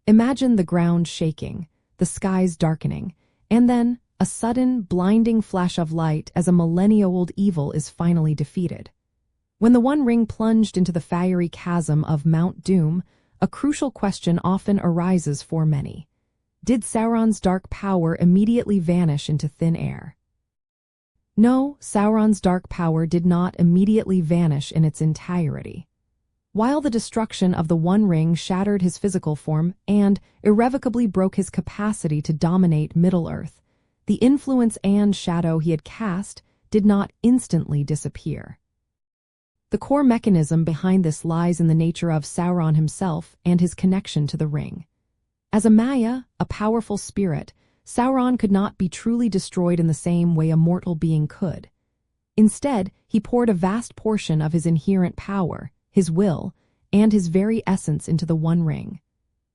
Imagine the ground shaking, the skies darkening, and then a sudden, blinding flash of light as a millennia-old evil is finally defeated. When the One Ring plunged into the fiery chasm of Mount Doom, a crucial question often arises for many. Did Sauron's dark power immediately vanish into thin air? No, Sauron's dark power did not immediately vanish in its entirety. While the destruction of the One Ring shattered his physical form and irrevocably broke his capacity to dominate Middle-earth, the influence and shadow he had cast did not instantly disappear. The core mechanism behind this lies in the nature of Sauron himself and his connection to the ring. As a Maya, a powerful spirit, Sauron could not be truly destroyed in the same way a mortal being could. Instead, he poured a vast portion of his inherent power, his will, and his very essence into the One Ring.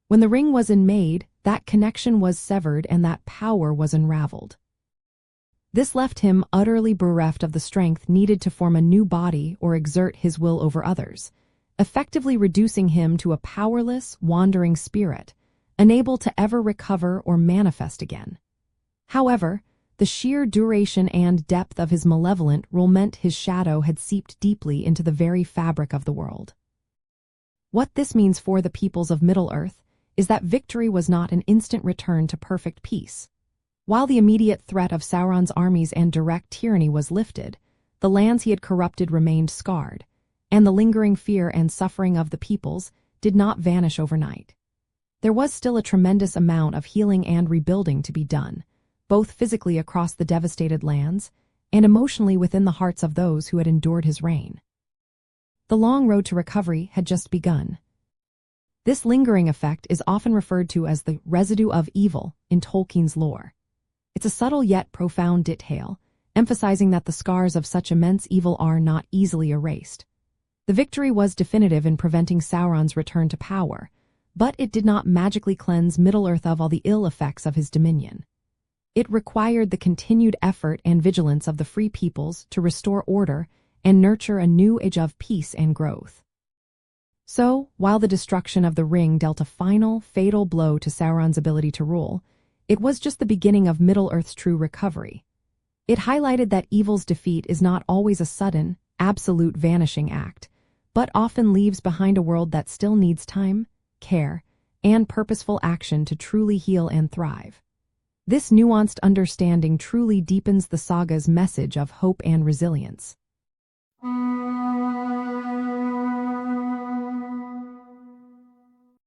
When the ring was made, that connection was severed and that power was unraveled. This left him utterly bereft of the strength needed to form a new body or exert his will over others, effectively reducing him to a powerless, wandering spirit, unable to ever recover or manifest again. However, the sheer duration and depth of his malevolent rule meant his shadow had seeped deeply into the very fabric of the world. What this means for the peoples of Middle-earth is that victory was not an instant return to perfect peace. While the immediate threat of Sauron's armies and direct tyranny was lifted, the lands he had corrupted remained scarred, and the lingering fear and suffering of the peoples did not vanish overnight. There was still a tremendous amount of healing and rebuilding to be done, both physically across the devastated lands and emotionally within the hearts of those who had endured his reign. The long road to recovery had just begun. This lingering effect is often referred to as the residue of evil in Tolkien's lore. It's a subtle yet profound detail, emphasizing that the scars of such immense evil are not easily erased. The victory was definitive in preventing Sauron's return to power, but it did not magically cleanse Middle-earth of all the ill effects of his dominion. It required the continued effort and vigilance of the free peoples to restore order and nurture a new age of peace and growth. So, while the destruction of the ring dealt a final, fatal blow to Sauron's ability to rule, it was just the beginning of Middle-earth's true recovery. It highlighted that evil's defeat is not always a sudden, absolute vanishing act, but often leaves behind a world that still needs time, care, and purposeful action to truly heal and thrive. This nuanced understanding truly deepens the saga's message of hope and resilience.